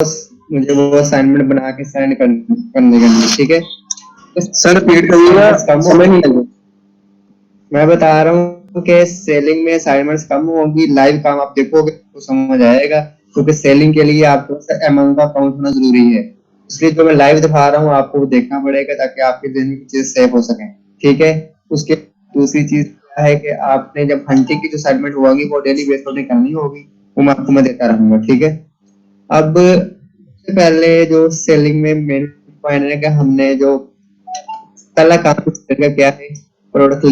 मुझे वो असाइनमेंट बना के सेंड करने के लिए, ठीक है। सर रिपीट करिएगा, समझ नहीं लगा। मैं बता रहा हूँ कि सेलिंग में असाइनमेंट्स कम होगी, लाइव काम आप देखोगे तो समझ आएगा, क्योंकि सेलिंग के लिए आपको अमेज़न का अकाउंट होना जरूरी है। इसलिए जो मैं लाइव दिखा रहा हूँ आपको वो देखना पड़ेगा ताकि आपके दिन की चीज सेव हो सके, ठीक है। उसके दूसरी चीज क्या है कि आपने जब हंटिंग की जो असाइनमेंट होगी वो डेली बेस पर करनी होगी, वो मैं आपको देता रहूंगा, ठीक है। अब सबसे पहले जो सेलिंग में मेन पॉइंट है कि हमने जो पहला काम करके क्या है, प्रोडक्ट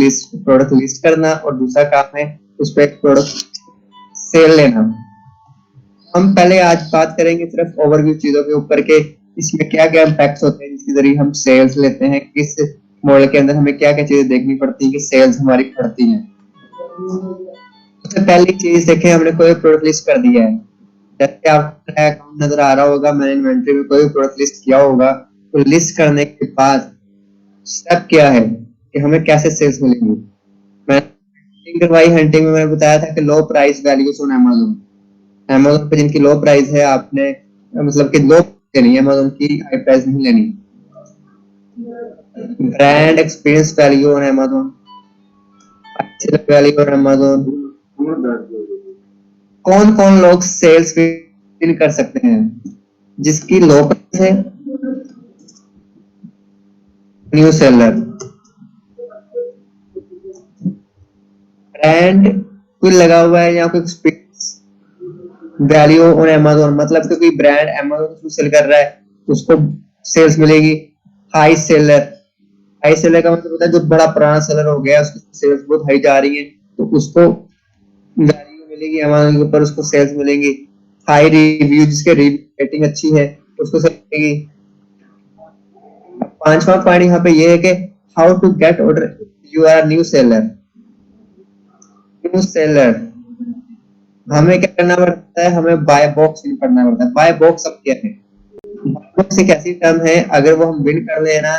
लिस्ट करना, और दूसरा काम है उस पर प्रोडक्ट सेल लेना। हम पहले आज बात करेंगे सिर्फ ओवरव्यू चीजों के ऊपर के इसमें क्या क्या इम्पैक्ट होते हैं जिसके जरिए हम सेल्स लेते हैं, किस मॉडल के अंदर हमें क्या क्या चीजें देखनी पड़ती है कि सेल्स हमारी बढ़ती है। सबसे पहली चीज देखें, हमने कोई प्रोडक्ट लिस्ट कर दिया है, जैसे आपका अकाउंट नजर आ रहा होगा, मैंने इन्वेंटरी में कोई प्रोडक्ट लिस्ट किया होगा, तो लिस्ट करने के बाद स्टेप क्या है कि हमें कैसे सेल्स मिलेंगी। मैं हंटिंग में मैंने बताया था कि लो प्राइस वैल्यूज ऑन अमेज़न पे जिनकी लो प्राइस है, आपने मतलब कि लो लेनी है, अमेज़न की हाई प्राइस नहीं लेनी। Brand experience value on Amazon, अच्छी वैल्यू ऑन अमेज़न, कौन कौन लोग सेल्स विन कर सकते हैं जिसकी लो प्राइस है, न्यू सेलर, ब्रांड कोई लगा हुआ है या कोई एक्सपीरियंस वैल्यू ऑन अमेज़न, मतलब कि कोई ब्रांड अमेज़न थ्रू सेल कर रहा है उसको सेल्स मिलेगी। हाई सेलर, हाई सेलर का मतलब होता है जो बड़ा पुराना सेलर हो गया, उसकी सेल्स बहुत हाई जा रही है तो उसको वैल्यू मिलेगी अमेज़न के ऊपर, उसको सेल्स मिलेंगी। हाई रिव्यू, जिसके रिव्यू रेटिंग अच्छी है उसको सेल्स मिलेगी। पांचवा पॉइंट यहाँ पे ये है कि how to get order, you are new seller. New seller हमें क्या करना पड़ता है, हमें बाय बॉक्स विन करना पड़ता है। बाय बॉक्स अब क्या है, बाय बॉक्स एक ऐसी टर्म है, अगर वो हम विन कर लेना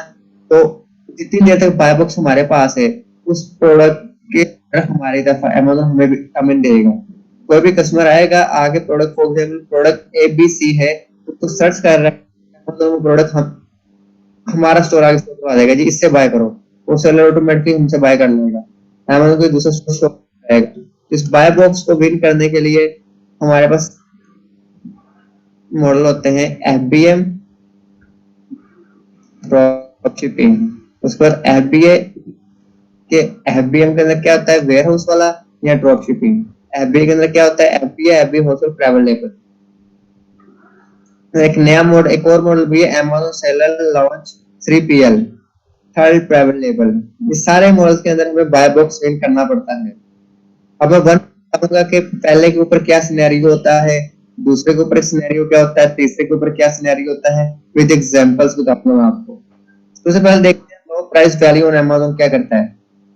तो जितनी देर तक बाय बॉक्स हमारे पास है उस प्रोडक्ट के हमारी तरफ अमेज़न हमें कमेंट देगा। कोई भी कस्टमर आएगा आगे, product for example product ABC है, उसको सर्च कर रहा है तो वो प्रोडक्ट हम हमारा स्टोर आगे शो आ जाएगा जी, इससे बाय करो, वो सेलर ऑटोमेटिकली हमसे बाय कर लेगा, अमेज़न कोई दूसरा स्टोर आएगा। इस बाय बॉक्स को विन करने के लिए हमारे पास मॉडल होते हैं FBM, ड्रॉपशिपिंग। उसके बाद FBA के FBM के अंदर क्या होता है, वेयर हाउस वाला या ड्रॉप शिपिंग। FBA के अंदर क्या होता है, FBA होलसेल प्राइवेट लेबल। एक नया मॉडल, एक और मॉडल भी है, Amazon seller launch 3PL, third private label. ये सारे मॉडल्स के अंदर हमें बाय बॉक्स विन करना पड़ता है। अब मैं वन बताऊंगा कि पहले के ऊपर क्या सिनेरियो होता है, दूसरे के ऊपर सिनेरियो क्या होता है, तीसरे के ऊपर क्या सिनेरियो होता है, विद एग्जांपल्स बताऊंगा मैं आपको। सबसे पहले देखते हैं low price value on Amazon क्या करता है।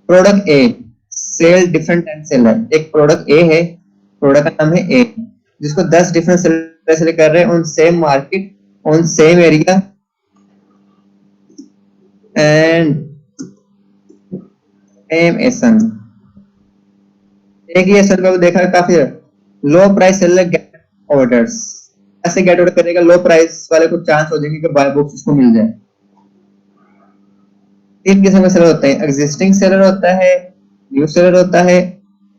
Product a sale different and seller, एक प्रोडक्ट ए है, प्रोडक्ट का नाम है ए, जिसको 10 डिफरेंट सेलर सेल कर रहे हैं on same market, on same area and same ASIN. एक ही एसन का देखा है काफी low price seller get orders, ऐसे गेट ऑर्डर करेगा, लो प्राइस वाले को चांस हो जाएंगे कि बाय बॉक्स उसको मिल जाए। तीन किस्म के सेलर होते हैं, एग्जिस्टिंग सेलर होता है, न्यू सेलर होता है,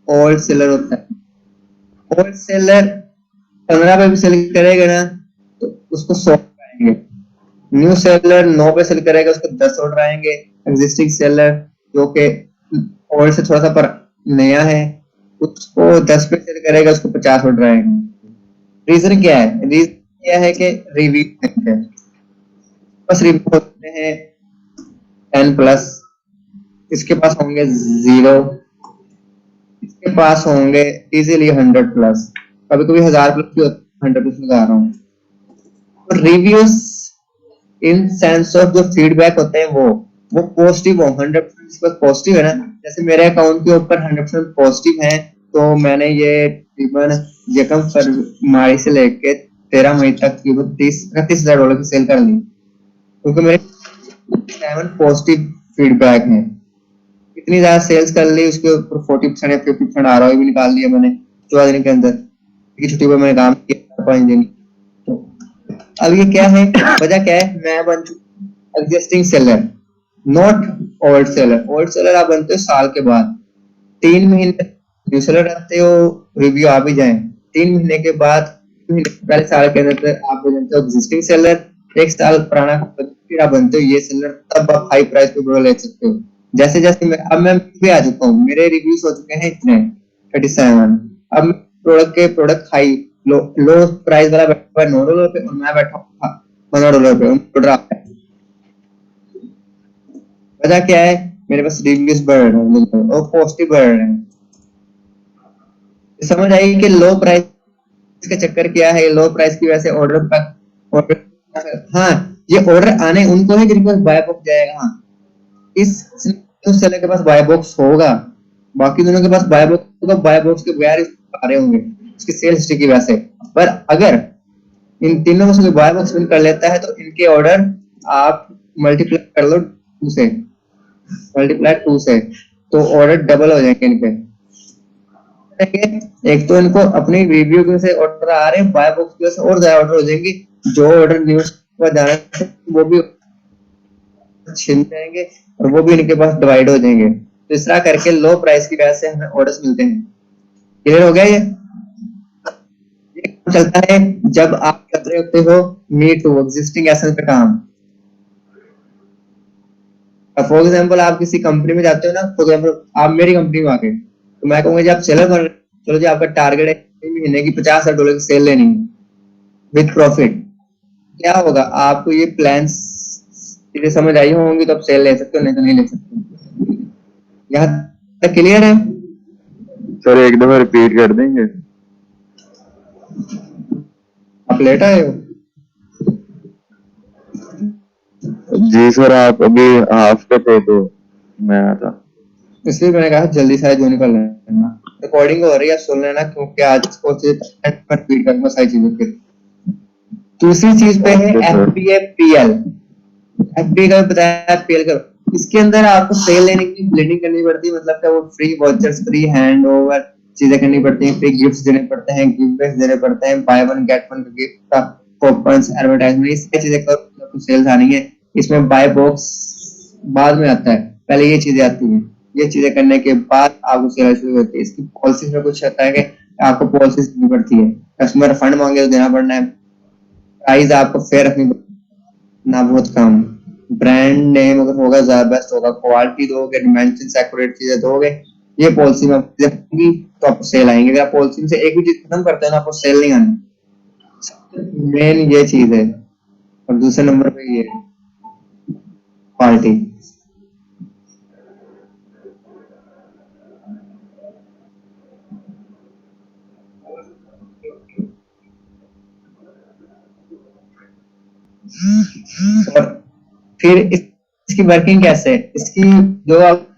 ओल्ड सेलर होता है। ओल्ड सेलर 15 पे भी सेल करेगा ना तो उसको 100 आएंगे, न्यू सेलर 9 पे सेल करेगा उसको 10 ऑर्डर आएंगे, एग्जिस्टिंग सेलर जो कि ओल्ड से थोड़ा सा पर नया है उसको 10 पे सेल करेगा उसको 50 ऑर्डर आएंगे। रीजन क्या है, रीजन क्या है कि रिव्यू है, बस रिव्यू होते हैं 10+, इसके पास होंगे 0, इसके पास होंगे इजीली 100+, कभी कभी 1000+ भी 100+ लगा रहा हूँ। तो रिव्यूज इन सेंस ऑफ जो फीडबैक होते हैं वो पॉजिटिव हो, 100% इसके पास पॉजिटिव है ना, जैसे मेरे अकाउंट के ऊपर 100% पॉजिटिव है तो मैंने ये तकरीबन यकम फरवरी से लेके 13 मई तक तकरीबन $30,000 की सेल कर ली, क्योंकि मेरे 7 पॉजिटिव फीडबैक है। इतनी ज्यादा सेल्स कर ली, उसके ऊपर 40% या 50% ROI भी निकाल लिया मैंने 14 दिन के अंदर, छुट्टी पर मैंने काम किया 5 दिन। तो अब ये क्या है, वजह क्या है, मैं बन चुका existing seller, not old seller. Old seller आप बनते हो साल के बाद, 3 महीने न्यू सेलर रहते हो, रिव्यू आ भी जाए 3 महीने के बाद, पहले साल के अंदर आप बनते हो एग्जिस्टिंग सेलर, 1 साल पुराना फिर आप बनते हो ये सेलर, तब आप हाई प्राइस पे प्रोडक्ट ले सकते हो। जैसे जैसे मैं भी आ चुका हूँ, मेरे रिव्यूज हो चुके हैं इतने 37, अब प्रोडक्ट हाई लो लो प्राइस वाला बैठा है $9 पे और मैं बैठा हूँ $15 पे ऑर्डर आता है। वजह क्या है, मेरे पास रिव्यूज बढ़ रहे हैं और पोस्ट भी बढ़ रहे हैं। समझ आई कि लो प्राइस का चक्कर क्या है, लो प्राइस की वजह से ऑर्डर, हाँ ये ऑर्डर आने उनको है जिनके पास बाय बॉक्स जाएगा। हाँ इस सेलर के पास बाय बॉक्स होगा, बाकी दोनों के पास बाय बॉक्स होगा, बाय बॉक्स के बगैर आ रहे होंगे उसकी सेल्स हिस्ट्री की वजह से। पर अगर इन तीनों में से कोई बाय बॉक्स विन कर लेता है तो इनके ऑर्डर आप मल्टीप्लाई कर लो 2 से, मल्टीप्लाई 2 से, तो ऑर्डर डबल हो जाएंगे इनके। एक तो इनको अपनी रिव्यू की वजह से ऑर्डर आ रहे हैं, बाय बॉक्स की वजह से और ज्यादा ऑर्डर हो जाएंगे, जो ऑर्डर न्यूज पर जाना है वो भी छिन जाएंगे और वो भी इनके पास डिवाइड हो जाएंगे। तो इस तरह करके लो प्राइस की वजह से हमें ऑर्डर्स मिलते हैं। क्लियर हो गया ये काम चलता है जब आप कर रहे होते हो मी टू एग्जिस्टिंग एसेट पे काम। फॉर एग्जाम्पल आप किसी कंपनी में जाते हो ना, फॉर एग्जाम्पल आप मेरी कंपनी में आ गए तो मैं कहूंगा जी आप सेलर बन रहे हो, चलो जी आपका टारगेट है महीने की $50,000 की सेल लेनी है विद प्रॉफिट। क्या होगा, आपको ये प्लान्स चीजें समझ आई होंगी तो आप सेल ले सकते हो, नहीं तो नहीं ले सकते। यहाँ तक क्लियर है? सर एक दफा रिपीट कर देंगे? आप लेट आए हो? जी सर, आप अभी हाफ पे थे तो मैं आता। इसलिए मैंने कहा जल्दी से ज्वाइन कर लेना। रिकॉर्डिंग हो रही है, सुन लेना, क्योंकि आज को रिपीट करूंगा सारी चीजें फिर। दूसरी चीज पे है ओके सर। FBA-PL। FBA का बताया, PL का इसके अंदर आपको सेल लेने की ब्लेंडिंग करनी पड़ती है, मतलब क्या वो free watchers, free hand over चीजें करनी पड़ती हैं, फ्री गिफ्ट्स देने पड़ते हैं, गिफ्ट देने पड़ते हैं, by one get one gift का कूपन्स, एडवर्टाइजमेंट, ये सारी चीजें करो तो आपको सेल्स आनी है। इसमें बाय बॉक्स बाद में आता है, पहले ये चीजें आती हैं। ये चीजें करने के बाद आपको सेल शुरू होती है। इसकी पॉलिसीज में कुछ आता है कि आपको पॉलिसीज देनी पड़ती है, कस्टमर फंड मांगे तो देना पड़ना है, प्राइस आपको फेयर रखनी ना, बहुत कम, ब्रांड नेम अगर होगा ज्यादा बेस्ट होगा, क्वालिटी दोगे, डिमेंशन एक्यूरेट चीजें दोगे, ये पॉलिसी में होगी तो आपको सेल आएंगे। अगर आप पॉलिसी में से एक भी चीज खत्म करते हैं ना, आपको सेल नहीं आनी। मेन ये चीज है। और दूसरे नंबर पे ये क्वालिटी। और फिर इसकी वर्किंग कैसे है, इसकी जो आप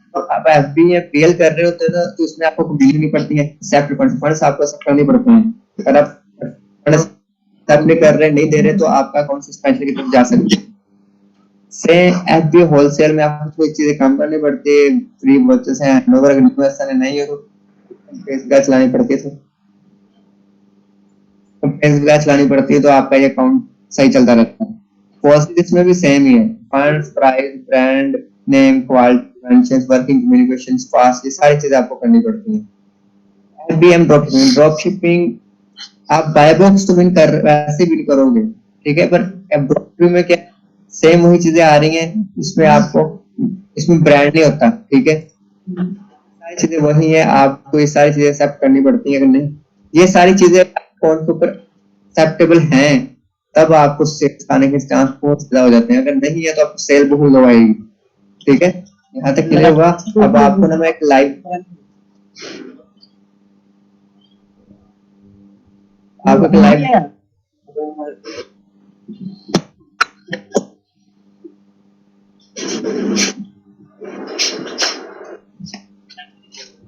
FB या PL कर रहे होते हैं ना, तो इसमें आपको बिल नहीं पड़ती है, सेफ्ट फंड्स आपको सब करने पड़ते हैं। अगर आप फंड्स एक्सेप्ट नहीं कर रहे, नहीं दे रहे, तो आपका अकाउंट सस्पेंशन की तरफ जा सकते हैं। से FB होलसेल में आपको कोई चीजें कम करनी पड़ती है, फ्री वर्चेस है, हैंडओवर अगर ऐसा नहीं है तो पेज चलानी पड़ती है, तो पेज चलानी पड़ती है, तो आपका ये अकाउंट सही चलता रहता है। पॉलिसी इसमें भी सेम ही है, funds, price, brand name, quality, mentions, working communication, fast, ये सारी चीजें आपको करनी पड़ती है। FBM ड्रॉप शिपिंग, आप बाय बॉक्स तो विन कर वैसे विन करोगे, ठीक है, पर ड्रॉप शिपिंग में क्या, सेम वही चीजें आ रही हैं, इसमें आपको, इसमें ब्रांड नहीं होता, ठीक है, सारी चीजें वही है, आपको ये सारी चीजें एक्सेप्ट करनी पड़ती है। अगर नहीं ये सारी चीजें कौन के ऊपर एक्सेप्टेबल हैं, तब आपको सेल्स आने के चांस बहुत ज्यादा हो जाते हैं, अगर नहीं है तो आपको सेल बहुत लो आएगी। ठीक है, यहाँ तक क्लियर होगा। अब आपको ना मैं एक लाइव, आपको एक लाइव,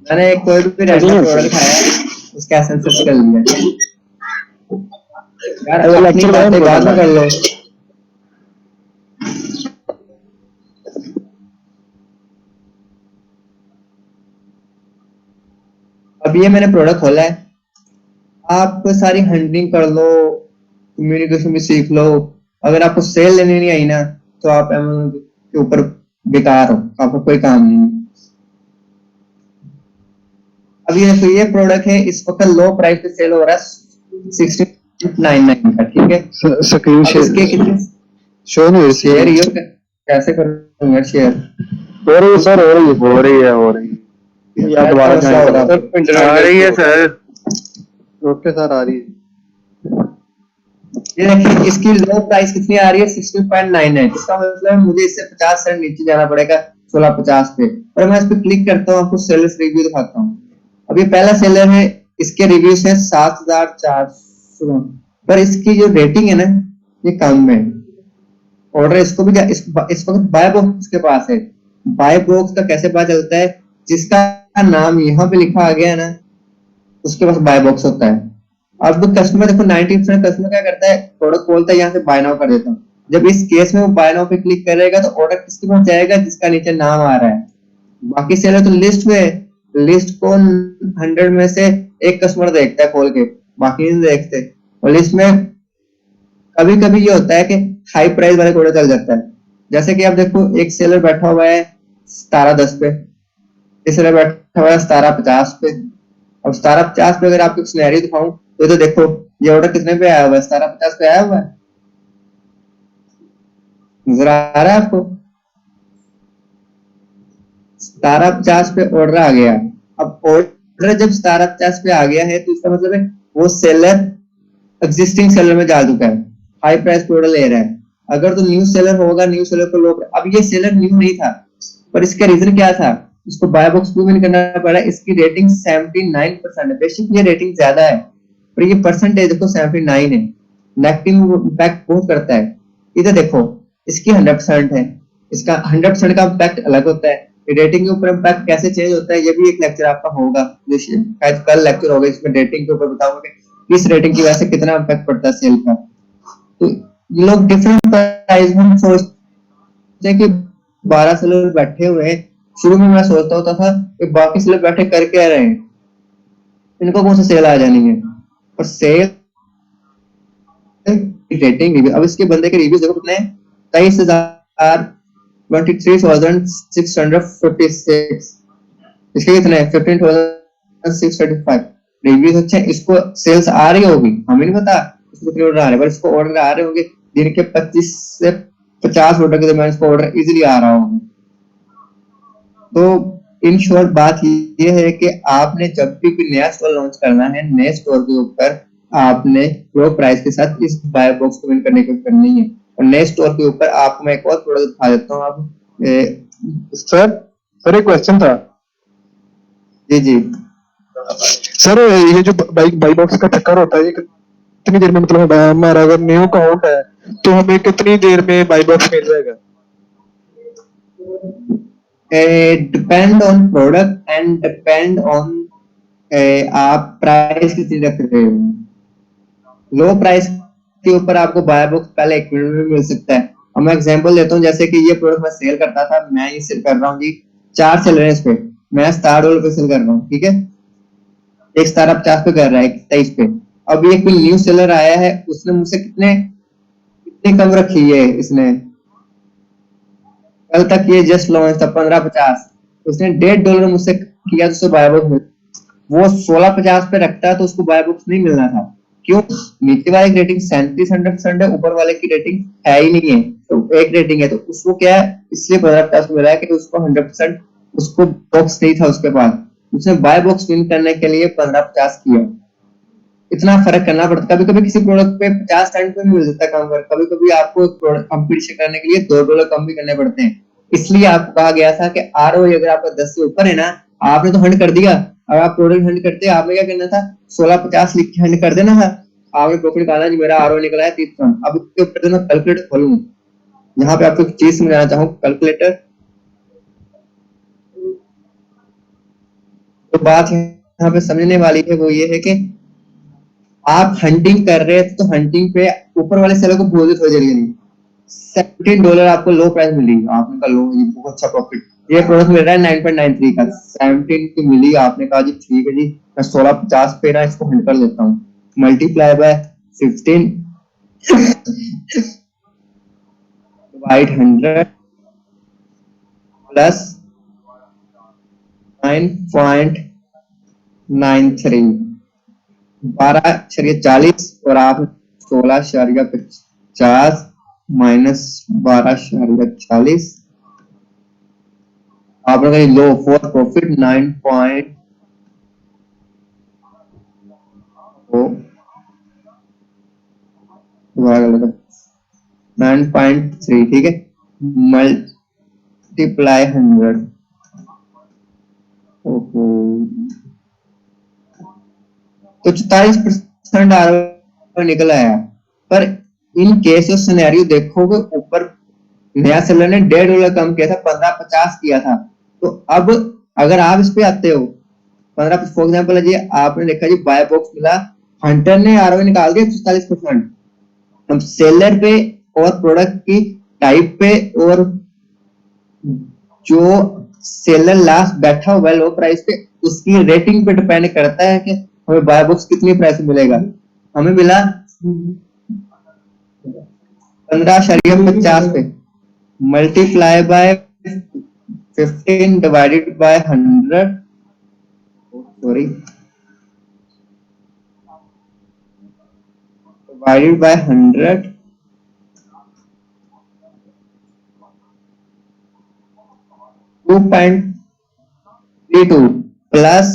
मैंने कोई भी रैंडम प्रोडक्ट खाया, उसका एसेंस कर लिया यार, अपनी बातें बाद में कर लो। अब ये मैंने प्रोडक्ट खोला है, आप सारी हैंडलिंग कर लो, कम्युनिकेशन भी सीख लो, अगर आपको सेल लेनी नहीं आई ना तो आप Amazon के ऊपर बेकार हो, आपको कोई काम नहीं है। अब ये देखो, ये प्रोडक्ट है इस वक्त लो प्राइस पे सेल हो रहा है 1699 का, ठीक है। स्क्रीन अब इसके कितने शो नहीं हो रही शेयर ये कैसे करूंगा शेयर? हो रही है सर, हो रही है। या दोबारा मसला ज्वाइन हो रहा करो है? सर, आ रही है सर। ओके सर, आ रही है। ये देखिए इसकी लो प्राइस कितनी आ रही है 16.99। इसका मतलब है मुझे इससे 50 सेंट नीचे जाना पड़ेगा 1650 पे। और मैं इस पे क्लिक करता हूँ, आपको सेलर्स रिव्यू दिखाता हूँ। अब ये पहला सेलर है, इसके रिव्यूज है 7400, पर इसकी जो रेटिंग है ना ये कम है। ऑर्डर इसको भी इस वक्त बाय बॉक्स के पास है। बाय बॉक्स का कैसे पता चलता है? जिसका नाम यहाँ पे लिखा आ गया है ना उसके पास बाय बॉक्स होता है। अब कस्टमर देखो 90% कस्टमर क्या करता है, प्रोडक्ट खोलता है यहाँ से बाय नाउ कर देता हूँ। जब इस केस में वो बाय नाउ पे क्लिक करेगा तो ऑर्डर किसके पास जाएगा? जिसका नीचे नाम आ रहा है। बाकी सेलर तो लिस्ट में, लिस्ट को 100 में से एक कस्टमर देखता है खोल के, बाकी नहीं देखते। और लिस्ट में कभी कभी ये होता है कि हाई प्राइस वाले प्रोडक्ट चल जाता है। जैसे कि आप देखो एक सेलर बैठा हुआ है 1710 पे, एक सेलर बैठा हुआ है 1750 पे। अब 1750 पे अगर आपको सिनेरियो दिखाऊं तो ये तो देखो ये ऑर्डर कितने पे आया हुआ है? 1750 पे आया हुआ है, नजर आ रहा है आपको? 1750 पे ऑर्डर आ गया। अब ऑर्डर जब 1750 पे आ गया है तो इसका मतलब है वो सेलर एग्जिस्टिंग सेलर में जा चुका है, हाई प्राइस पे ऑर्डर ले रहा है। अगर तो न्यू सेलर होगा, न्यू सेलर को लोग, अब ये सेलर न्यू नहीं था, पर इसका रीजन क्या था? इसको बाय बॉक्स क्यों नहीं करना पड़ा? इसकी रेटिंग 79% है। बेशक ये रेटिंग ज्यादा है पर ये परसेंटेज देखो 79 है, नेगेटिव इम्पैक्ट बहुत करता है। इधर देखो इसकी 100% है, इसका 100% का इम्पैक्ट अलग होता है। रेटिंग के ऊपर इम्पैक्ट कैसे चेंज होता है ये भी एक लेक्चर आपका होगा, शायद कल लेक्चर होगा इसमें रेटिंग के ऊपर बताऊंगा कि किस रेटिंग की वजह से कितना इम्पैक्ट पड़ता है सेल का। तो ये लोग डिफरेंट प्राइस में सोचते हैं कि 12 सेलर बैठे हुए हैं। शुरू में मैं सोचता होता था कि बाकी सेलर बैठे कर क्या रहे हैं, इनको कौन सा सेल आ जानी है। और सेल रेटिंग रिव्यू, अब इसके बंदे के रिव्यूज देखो कितने हैं, 23,23,656। इसके कितने हैं? 15,635 रिव्यूज। अच्छे इसको सेल्स आ रही होगी, हमें नहीं पता इसको कितने ऑर्डर आ रहे हैं, पर इसको ऑर्डर आ रहे होंगे दिन के 25 से 50 ऑर्डर के दरमियान इसको ऑर्डर इजीली आ रहा होगा। तो इन शॉर्ट बात ये है कि आपने जब भी कोई नया स्टोर लॉन्च करना है, नए स्टोर के ऊपर आपने लो प्राइस के साथ इस बाय बॉक्स को विन करने की करनी है। और नए स्टोर के ऊपर आपको मैं एक और प्रोडक्ट दिखा देता हूँ। आप सर एक क्वेश्चन था। जी जी सर ये जो बाई बॉक्स का चक्कर होता है ये कितनी देर में, मतलब हमारा अगर न्यू अकाउंट है तो हमें कितनी देर में बाई बॉक्स मिल जाएगा? Depend on product and depend on आप प्राइस कितनी रख रहे हो। लो प्राइस के ऊपर आपको बाय बॉक्स पहले 1 मिनट में मिल सकता है। अब मैं एग्जांपल देता हूँ, जैसे कि ये प्रोडक्ट मैं सेल करता था, मैं ये सेल कर रहा हूँ जी 4 सेलर है इस पे, मैं $17 पे सेल कर रहा हूँ, ठीक है। एक 1750 पे कर रहा है, 23 पे। अब ये कोई न्यू सेलर आया है, उसने मुझसे कितने कितनी कम रखी है? इसने कल तक ये जस्ट लॉन्च था 1550, उसने $1.5 मुझसे किया तो उससे बाय बॉक्स मिल, वो 1650 पे रखता है तो उसको बाय बॉक्स नहीं मिलना था। क्यों? नीचे वाले की रेटिंग 3700 है, ऊपर वाले की रेटिंग है ही नहीं है, तो एक रेटिंग है तो उसको क्या है इसलिए 1550 मिला है कि उसको 100% उसको बॉक्स नहीं था उसके पास, उसने बाय बॉक्स विन करने के लिए 1550 किया। इतना फर्क करना पड़ता है। कभी कभी किसी प्रोडक्ट पे 50 सेंट पे मिल जाता है कम कर, कभी कभी आपको प्रोडक्ट कंपटीशन करने के लिए $2 कम भी करने पड़ते हैं। इसलिए आपको कहा गया था कि आरओई अगर आपका 10 से ऊपर है ना, आपने तो हंड कर दिया। अब आप प्रोडक्ट हंड करते आपने क्या करना था? 1650 लिख के हंड कर देना था। आपने प्रॉफिट निकाला जी मेरा आरओ निकला है 30। अब इसके ऊपर मैं कैलकुलेटर खोलूं, यहाँ पे आपको एक चीज समझाना चाहूँ। कैलकुलेटर तो बात यहाँ पे समझने वाली है वो ये है कि आप हंटिंग कर रहे हैं तो हंटिंग पे ऊपर वाले सेलर को बोल दे थोड़ी देर के लिए $17 आपको लो प्राइस मिली, आपने कहा लो ये बहुत अच्छा प्रॉफिट, ये प्रोडक्ट मिल रहा है 9.93 का, 17 की मिली, आपने कहा जी ठीक है जी मैं 1650 पे ना इसको हंड कर लेता हूँ, मल्टीप्लाई बाय 15 डिवाइड 100 प्लस 9.93 12.40 और आप 16.50 माइनस 12.40 आप लोग लो फॉर प्रॉफिट 9.3 ठीक है मल्टीप्लाई 100 तो 44% आरओआई निकल आया पर इन केस ऑफ सिनेरियो देखोगे ऊपर नया सेलर ने $1.5 कम किया था 15.50 किया था तो अब अगर आप इस पे आते हो 15 फॉर एग्जाम्पल जी आपने देखा जी बाय बॉक्स मिला हंटर ने आरओआई निकाल दिया 44%। अब सेलर पे और प्रोडक्ट की टाइप पे और जो सेलर लास्ट बैठा हुआ है लो प्राइस पे उसकी रेटिंग पे डिपेंड करता है कि हमें बाय बॉक्स कितनी प्राइस में मिलेगा। हमें मिला 15.50 पे multiply by 15 divided by 100 sorry divided by 100 2.32 plus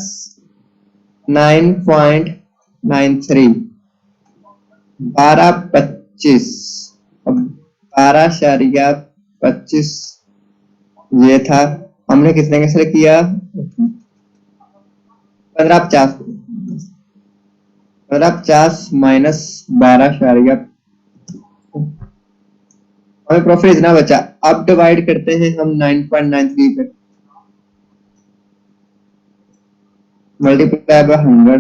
9.93 12.25 अब 12.25 ये था हमने कितने का सेलेक्ट किया 15.50 माइनस 12 हमें प्रॉफिट इतना बचा। अब डिवाइड करते हैं हम 9.93 पे मल्टीप्लाई बाय 100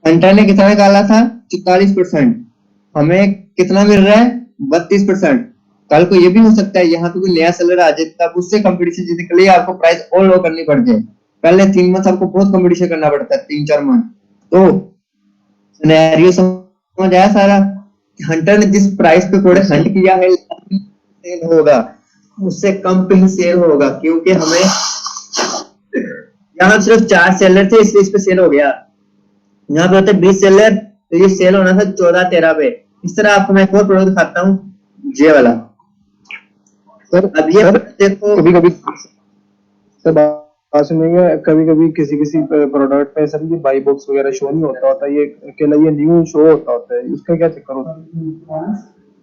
हंटर ने कितना निकाला था 44% हमें कितना मिल रहा है 32%। कल को ये भी हो सकता है यहाँ पे कोई नया सेलर आ जाए तब उससे कंपटीशन जीतने के लिए आपको प्राइस और लो करनी पड़ जाए। पहले 3 मंथ आपको बहुत कंपटीशन करना पड़ता है 3-4 मंथ। तो सिनेरियो समझ आया सारा हंटर ने जिस प्राइस पे प्रोडक्ट हंट किया है सेल होगा उससे कम पे ही सेल होगा क्योंकि हमें यहाँ सिर्फ 4 सेलर थे इसलिए इस पे सेल हो गया। यहाँ पे होते 20 सेलर तो ये सेल होना था 14-13 पे। इस तरह आपको मैं एक और प्रोडक्ट दिखाता हूँ ये वाला सर अब ये देखो कभी कभी सर बात सुनिएगा कभी कभी किसी प्रोडक्ट पे सर ये बाई बॉक्स वगैरह शो नहीं होता ये अकेला ये न्यू शो होता है उसका क्या चक्कर होता है?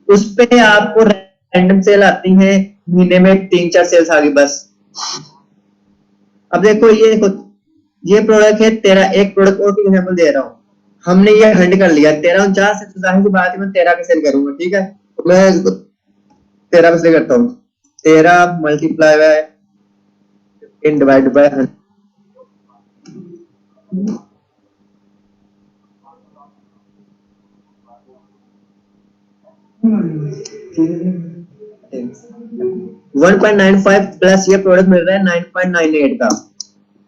उस पे आपको रैंडम सेल आती है महीने में 3-4 सेल्स आ गई बस। अब देखो ये प्रोडक्ट है तेरा एक प्रोडक्ट और की एग्जांपल दे रहा हूँ हमने ये हंड कर लिया 13-49 से जाहिर सी बात है मैं 13 का सेल करूंगा ठीक है तो मैं इसको 13 का सेल करता हूँ 13 multiply by 15 divide by 100 1.95 plus ये प्रोडक्ट मिल रहा है 9.98 का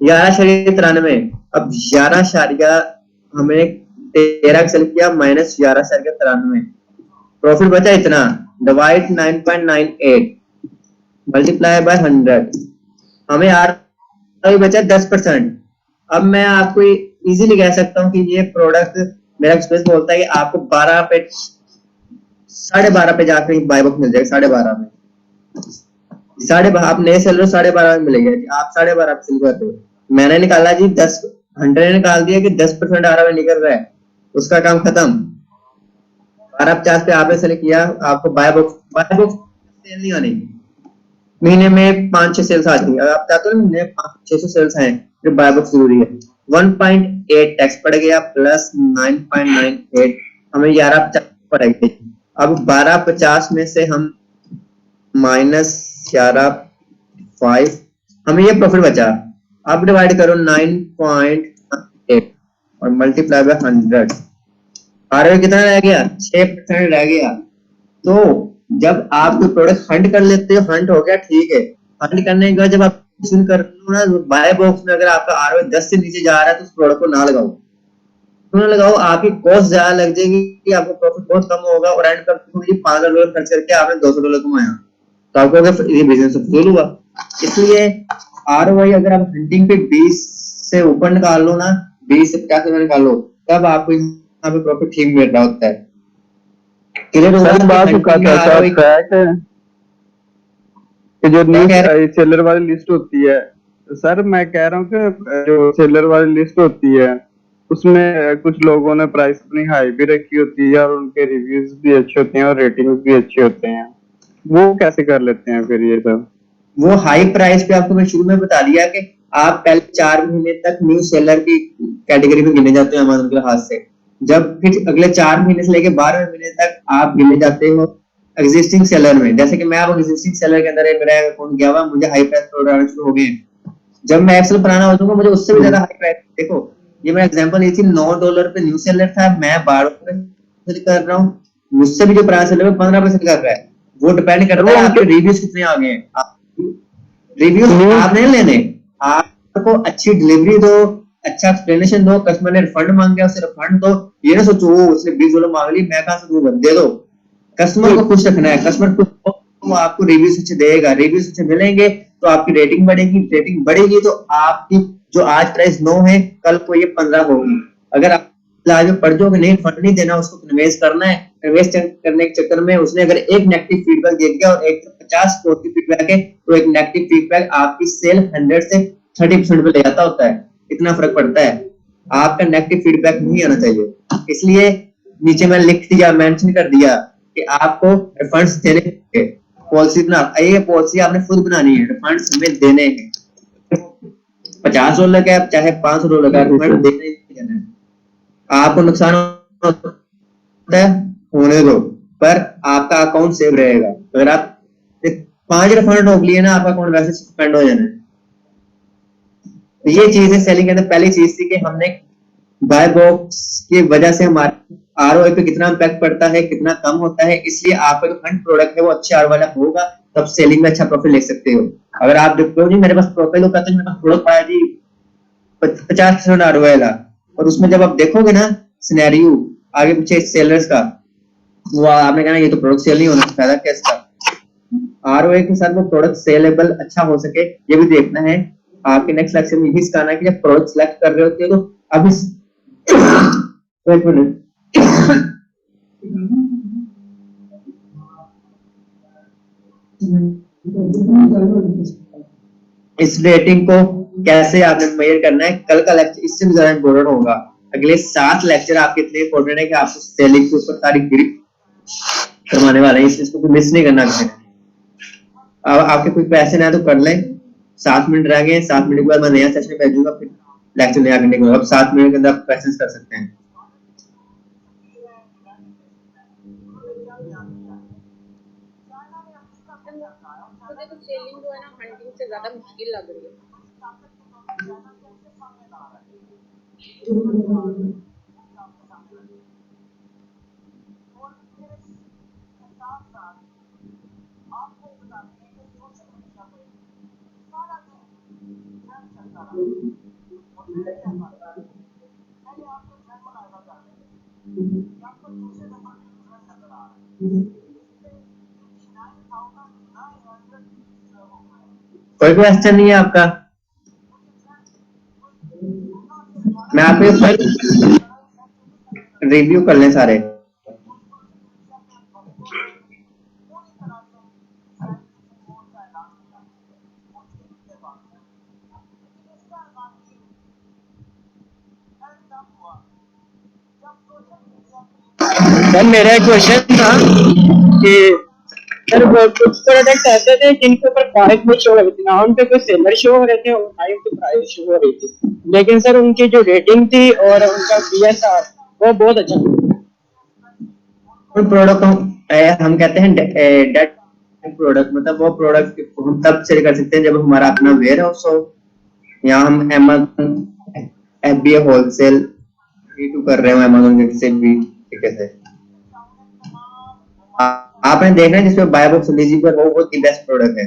11.93। अब 11 हमने 13 सेल किया माइनस 11.93 प्रॉफिट बचा इतना डिवाइड 9.98 मल्टीप्लाई बाय 100 हमें यार अभी बचा 10%। अब मैं आपको इजीली कह सकता हूँ कि ये प्रोडक्ट मेरा एक्सपीरियंस बोलता है कि आपको 12 पे 12.5 पे जाकर बाय बॉक्स मिल जाएगा 12.5 में 12.5 आप नए सेल रहे हो 12.5 में मिलेगा आप 12.5 पे सेल करते हो। मैंने निकाला जी 10 100 ने निकाल दिया कि 10% आरओआई निकल रहा है उसका काम खत्म। 12.50 पे आपने सेल किया आपको बाय बॉक्स सेल नहीं आनी महीने में 5-6 सेल्स आ जाएंगे। अगर आप चाहते हो ना महीने 500-600 सेल्स आए फिर बाय बॉक्स जरूरी है। 1.8 टैक्स पड़ गया प्लस 9.98 हमें 11.50 पड़ेगी। अब 12.50 में से हम माइनस 11.5 हमें ये प्रॉफिट बचा। अब डिवाइड करो 9.8 और मल्टीप्लाई बाय 100 आरओआई कितना रह गया 6% रह गया। तो जब आप कोई प्रोडक्ट हंट कर लेते हो हंट हो गया ठीक है हंट करने के बाद जब आप कर लो ना बाय बॉक्स में अगर आपका आरओआई 10 से नीचे जा रहा है तो उस प्रोडक्ट को ना लगाओ तुमने लगाओ, आपकी कॉस्ट ज्यादा लग जाएगी, आपको प्रॉफिट बहुत कम होगा और एंड पर $5 खर्च करके आपने $200 कमाया, तो आपको अगर ये बिजनेस फूल हुआ। इसलिए ROI अगर आप हंटिंग पे 20 से ऊपर निकाल लो ना, 20 से 50 निकाल लो, तब आपको यहाँ पे प्रॉफिट ठीक मिल रहा होता है। क्लियर सर होगा कि बात का हंटिंग में कैसा ROI ट्रैक है कि जो क्या न्यू कह रहे सेलर वाली लिस्ट होती है। सर मैं कह रहा हूँ कि जो सेलर वाली लिस्ट होती है उसमें कुछ लोगों ने प्राइस अपनी हाई भी रखी होती है और उनके रिव्यूज भी अच्छे होते हैं और रेटिंग्स भी अच्छे होते हैं, वो कैसे कर लेते हैं फिर ये सब? वो हाई प्राइस पे आपको मैं शुरू में बता दिया कि आप पहले 4 महीने तक न्यू सेलर की कैटेगरी में गिने जाते हो अमेजोन के हाथ से, जब फिर अगले 4 महीने से लेके 12वें महीने तक आप गिने जाते हो एग्जिस्टिंग सेलर में। जैसे कि मैं अब एग्जिस्टिंग सेलर के अंदर है, मेरा अकाउंट गया हुआ, मुझे हाई प्राइस प्रोडक्ट आने शुरू हो गए हैं। जब मैं एक्सेल बनाना हो जाऊंगा, मुझे उससे भी ज्यादा हाई प्राइस, देखो ये मेरा एग्जांपल ये थी, $9 पे न्यू सेलर था, मैं 12 पे कर रहा हूँ, मुझसे भी जो प्राइस सेलर 15 पे कर रहा है। वो डिपेंड सर करता वो है उनके आपके रिव्यूज कितने आ गए हैं। रिव्यूज न्यू आप नहीं लेने, आपको अच्छी डिलीवरी दो, अच्छा एक्सप्लेनेशन दो, कस्टमर ने रिफंड मांग उसे रिफंड दो। ये ना सोचो उसने $20 मांग ली, मैं कहां से दूंगा, दे दो। कस्टमर को खुश रखना है, कस्टमर को वो आपको रिव्यूज अच्छे देगा, रिव्यूज अच्छे मिलेंगे तो आपकी रेटिंग बढ़ेगी, रेटिंग बढ़ेगी तो आपकी जो आज प्राइस 9 है कल को ये 15 होगी। अगर आप लाज में पड़ जाओगे, नहीं फंड नहीं देना, उसको इन्वेस्ट करना है, इन्वेस्ट करने के चक्कर में उसने अगर एक नेगेटिव फीडबैक दे दिया और 150 पॉजिटिव फीडबैक है, तो एक नेगेटिव फीडबैक आपकी सेल 100 से 30% पे ले जाता होता है, इतना फर्क पड़ता है। आपका नेगेटिव फीडबैक नहीं आना चाहिए। इसलिए नीचे मैंने लिख दिया, मेंशन कर दिया कि आपको रिफंड्स देने हैं, पॉलिसी बना, ये पॉलिसी आपने खुद बनानी है, रिफंड्स हमें देने हैं। $50 का चाहे $500 का, रिफंड देने ही देना है। आपको नुकसान होता है, होने दो, पर आपका अकाउंट सेव रहेगा। अगर आप 5 रिफंड रोक लिए ना, आपका अकाउंट वैसे सस्पेंड हो जाना है। तो ये चीज है सेलिंग के अंदर, पहली चीज थी कि हमने बाय बॉक्स की वजह से हमारे ROI पे कितना इम्पैक्ट पड़ता है, कितना कम होता है। इसलिए आपका जो फंड प्रोडक्ट है वो अच्छे ROI वाला होगा, तब सेलिंग में अच्छा प्रॉफिट ले सकते हो। अगर आप देखो जी मेरे पास प्रोफाइल होता है, मेरे पास प्रोडक्ट पाया जी 50% ROI वाला, और उसमें जब आप देखोगे ना सिनेरियो आगे पीछे सेलर्स का, वो आपने कहना ये तो प्रोडक्ट सेल नहीं होना, फायदा क्या इसका। ROI के साथ वो प्रोडक्ट सेलेबल अच्छा हो सके, ये भी देखना है। आपके नेक्स्ट लेक्चर में यही सिखाना है कि जब प्रोडक्ट सेलेक्ट कर रहे होते हो तो अभी एक मिनट, इस रेटिंग को कैसे आपने मेजर करना है, कल का लेक्चर इससे भी ज्यादा इंपॉर्टेंट होगा। अगले 7 लेक्चर आपके इतने इंपॉर्टेंट है कि आपको सेलिंग के ऊपर सारी ग्रिप करवाने वाले हैं, इस चीज को मिस नहीं करना किसी ने। अब आपके कोई पैसे ना तो कर लें, 7 मिनट रह गए, 7 मिनट के बाद मैं नया सेशन भेजूंगा, फिर लेक्चर नया करने को। अब 7 मिनट के अंदर आप क्वेश्चन कर सकते हैं। मुझे तो सेलिंग जो है ना हंटिंग से ज्यादा मुश्किल लग रही है। कोई क्वेश्चन नहीं है आपका? मैं आपके ऊपर रिव्यू कर लें सारे। सर मेरा एक क्वेश्चन था कि सर वो कुछ प्रोडक्ट ऐसे थे जिनके ऊपर प्राइस नहीं शो हो रही थी, ना उन पे कोई सेलर शो हो रहे थे और ना ही उनकी प्राइस शो हो रही थी, लेकिन सर उनकी जो रेटिंग थी और उनका PSR वो बहुत अच्छा था। प्रोडक्ट हम कहते हैं डेट प्रोडक्ट, मतलब वो प्रोडक्ट हम तब सेल कर सकते हैं जब हमारा अपना वेयर हाउस हो, या हम Amazon FBA होलसेल B2 कर रहे हो Amazon से भी तरीके से। आपने देखना है जिसमें बाय बॉक्स एलिजिबल हो, वो दी बेस्ट प्रोडक्ट है।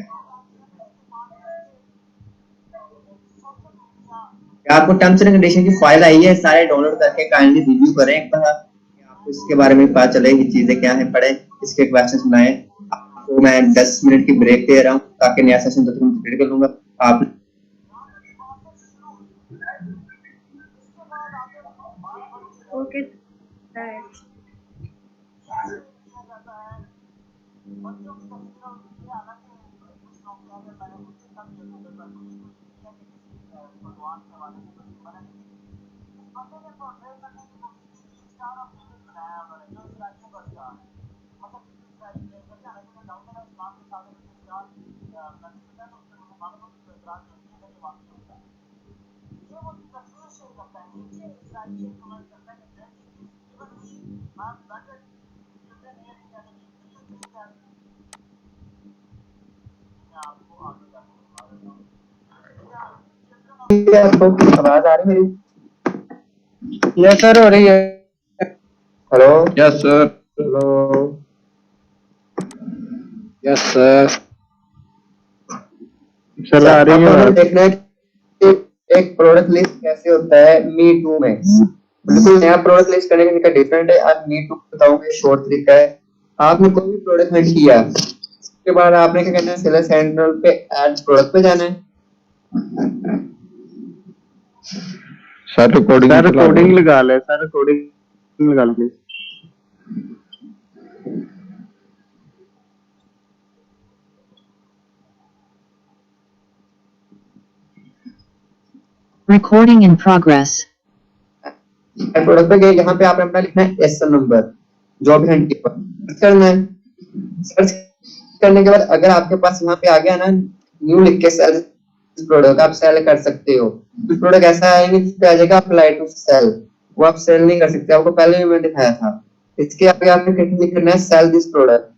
आपको टर्म्स एंड कंडीशन की फाइल आई है, सारे डाउनलोड करके काइंडली रिव्यू करें एक बार, आपको इसके बारे में पता चले कि चीजें क्या है, पढ़े, इसके क्वेश्चंस बनाए। आपको मैं 10 मिनट की ब्रेक दे रहा हूँ ताकि नया सेशन तक कंप्लीट कर लूंगा। आप ओके बाय। आपको आवाज आ रही है मेरी? यस सर हो रही है। Hello yes sir. Hello. Yes sir. Sir आ रही अब है हमें बात। देखना है कि एक प्रोडक्ट लिस्ट कैसे होता है मी टू में। बिल्कुल नया प्रोडक्ट लिस्ट करने का तरीका डिफरेंट है। आज मी टू बताऊंगा, शॉर्ट तरीका है। आपने कोई भी प्रोडक्ट लिस्ट किया, उसके बाद आपने क्या करना है, सेलर सेंट्रल पे ऐड प्रोडक्ट पे जाना है। सर रिकॉर्डिंग लगा ले, सर रिकॉर्डिंग लगा ले। Recording in progress. Add product पे गए, यहाँ पे आपने अपना लिखना है एसएन नंबर, जो भी घंटे पर सर्च करना है। सर्च करने के बाद अगर आपके पास यहाँ पे आ गया ना न्यू लिख के सेल प्रोडक्ट, आप सेल कर सकते हो। कुछ प्रोडक्ट ऐसा आएंगे जिसपे आ जाएगा अप्लाई टू सेल, वो आप सेल नहीं कर सकते, आपको पहले भी मैंने दिखाया था। इसके आगे आपने क्लिक करना है sell this product.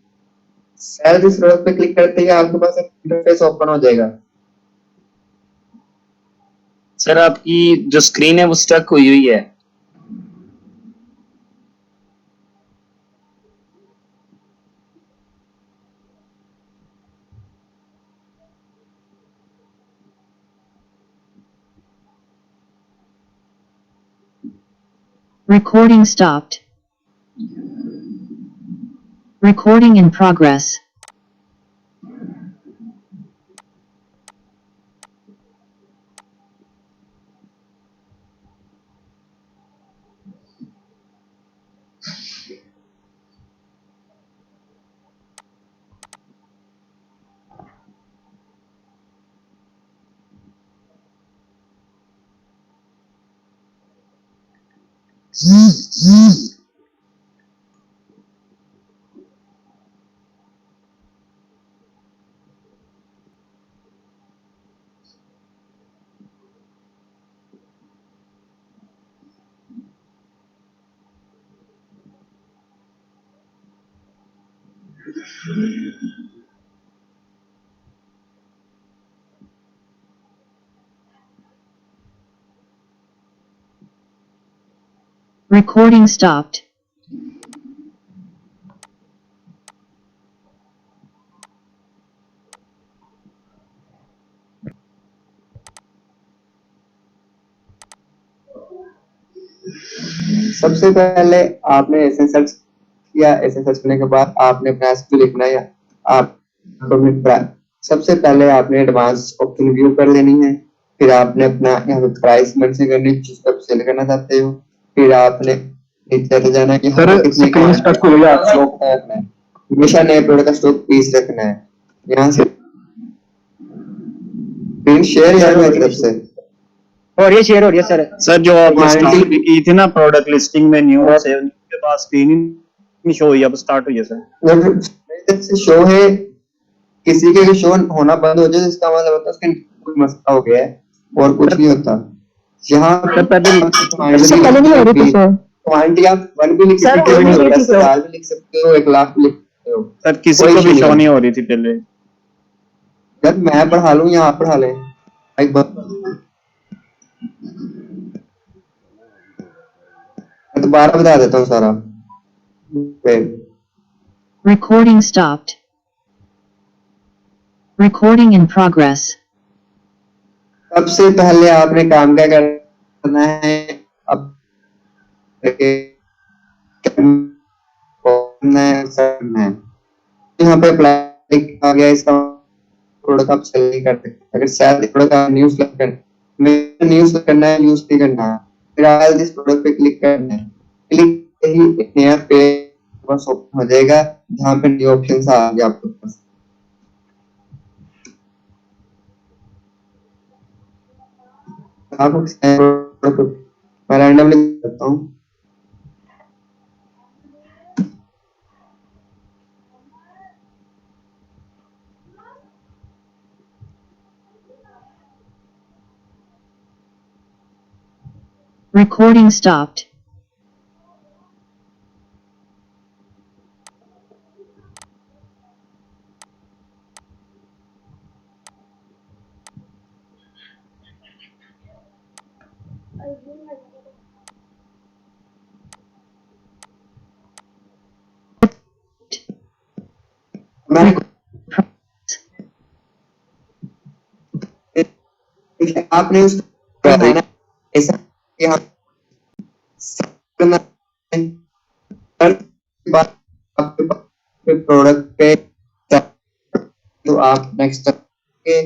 Sell this product पे क्लिक करते ही आपके पास एक इंटरफेस ओपन हो जाएगा। सर आपकी जो स्क्रीन है वो स्टक हुई हुई है। Recording stopped. Recording in progress. Recording stopped. सबसे पहले आपने ऐसे सर्च किया, ऐसे सर्च करने के बाद आपने अपना एसक्यू लिखना है। आप सबसे पहले आपने एडवांस ऑप्शन व्यू कर लेनी है, फिर आपने अपना यहाँ पे प्राइस मेंशन करनी है जिसको आप सेल करना चाहते हो, फिर आपने नीचे चले जाना है कि सर स्क्रीन स्टक हुई है। स्टॉक रखना है, हमेशा नए प्रोडक्ट का स्टॉक पीस रखना है। यहाँ से स्क्रीन शेयर यार मेरी तरफ से और ये शेयर हो रही है सर। सर जो आपने Warranty- स्टार्ट भी की थी ना प्रोडक्ट लिस्टिंग में न्यू से उनके पास स्क्रीन ही नहीं शो हुई, अब स्टार्ट हुई है सर। मेरी तरफ से शो है, किसी के भी शो होना बंद हो जाए इसका मतलब होता है उसका कोई मसला हो गया है और कुछ नहीं होता। यहाँ इससे पहले नहीं हो रही थी सर। क्वांटिटी आप 1 भी लिख सर, सकते हो, हो नहीं रही थी सर। 10,000 भी लिख सकते हो, 1 लाख भी लिख सकते हो। सर किसी कोई को भी issue शो नहीं नहीं है। हो रही थी पहले। यार मैं पढ़ा लूं या आप पढ़ा लें, एक बार मैं दोबारा बता देता हूँ सारा। Recording stopped. Recording in progress. सबसे पहले आपने काम क्या करना है, अब करना है यहाँ पे अप्लाई आ गया, इसका प्रोडक्ट आप सेल नहीं कर सकते। अगर सेल प्रोडक्ट आप न्यूज़ न्यूज़ करना है, यूज नहीं करना है, फिर आप इस प्रोडक्ट पे क्लिक करना है। क्लिक ही एक नया पेज बस ओपन हो जाएगा जहाँ पे न्यू ऑप्शन आ गया आपके पास। आपको मैं रैंडमली करता हूँ। Recording stopped. मैं आपने उस ना ऐसा कि आप करना है, आपके पास प्रोडक्ट पे तो आप नेक्स्ट के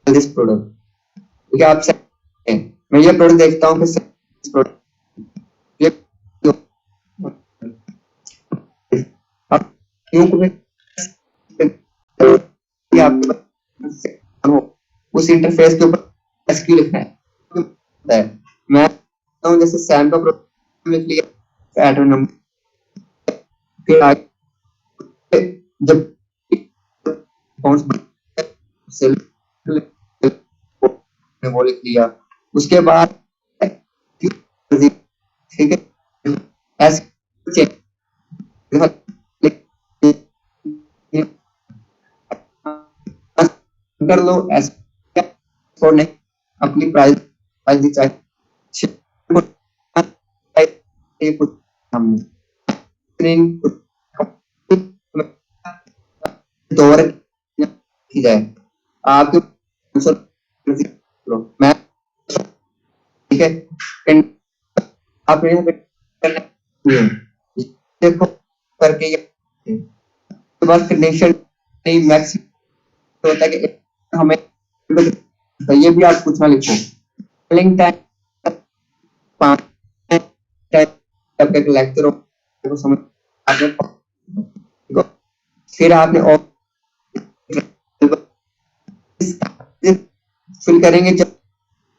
दिस प्रोडक्ट, क्योंकि आप मैं ये प्रोडक्ट देखता हूँ कि प्रोडक्ट ये आप क्यों उस इंटरफेस के ऊपर एसक्यू लिखना है। मैं जैसे सैम का प्रोग्राम लिख लिया, एड नंबर, फिर आगे जब सेल वो लिख लिया, उसके बाद ठीक है ऐसे कर लो ऐसे छोड़ने अपनी प्राइस की जाए आपके मैं ठीक है आप यहाँ पे देखो करके ये बस कंडीशन नहीं मैक्स होता है कि हमें तो ये भी आप कुछ ना लिखो सेलिंग टाइम 5 तक लेक्चर को समझ आगे फिर आपने और फिल करेंगे जब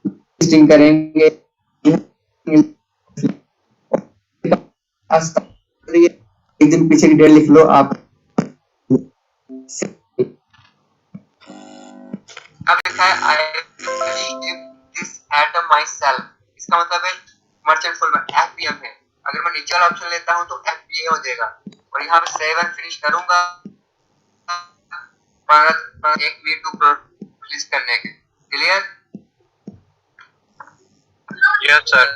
लिस्टिंग करेंगे एक दिन पीछे की डेट लिख लो आप। अब लिखा है आई दिस एटम माई सेल्फ, इसका मतलब है मर्चेंट फुल में एफपीएम है। अगर मैं नीचे वाला ऑप्शन लेता हूं तो एफपीए हो जाएगा और यहां पे सेव एंड फिनिश करूंगा एक V2 रिलीज करने के। क्लियर? Yes sir.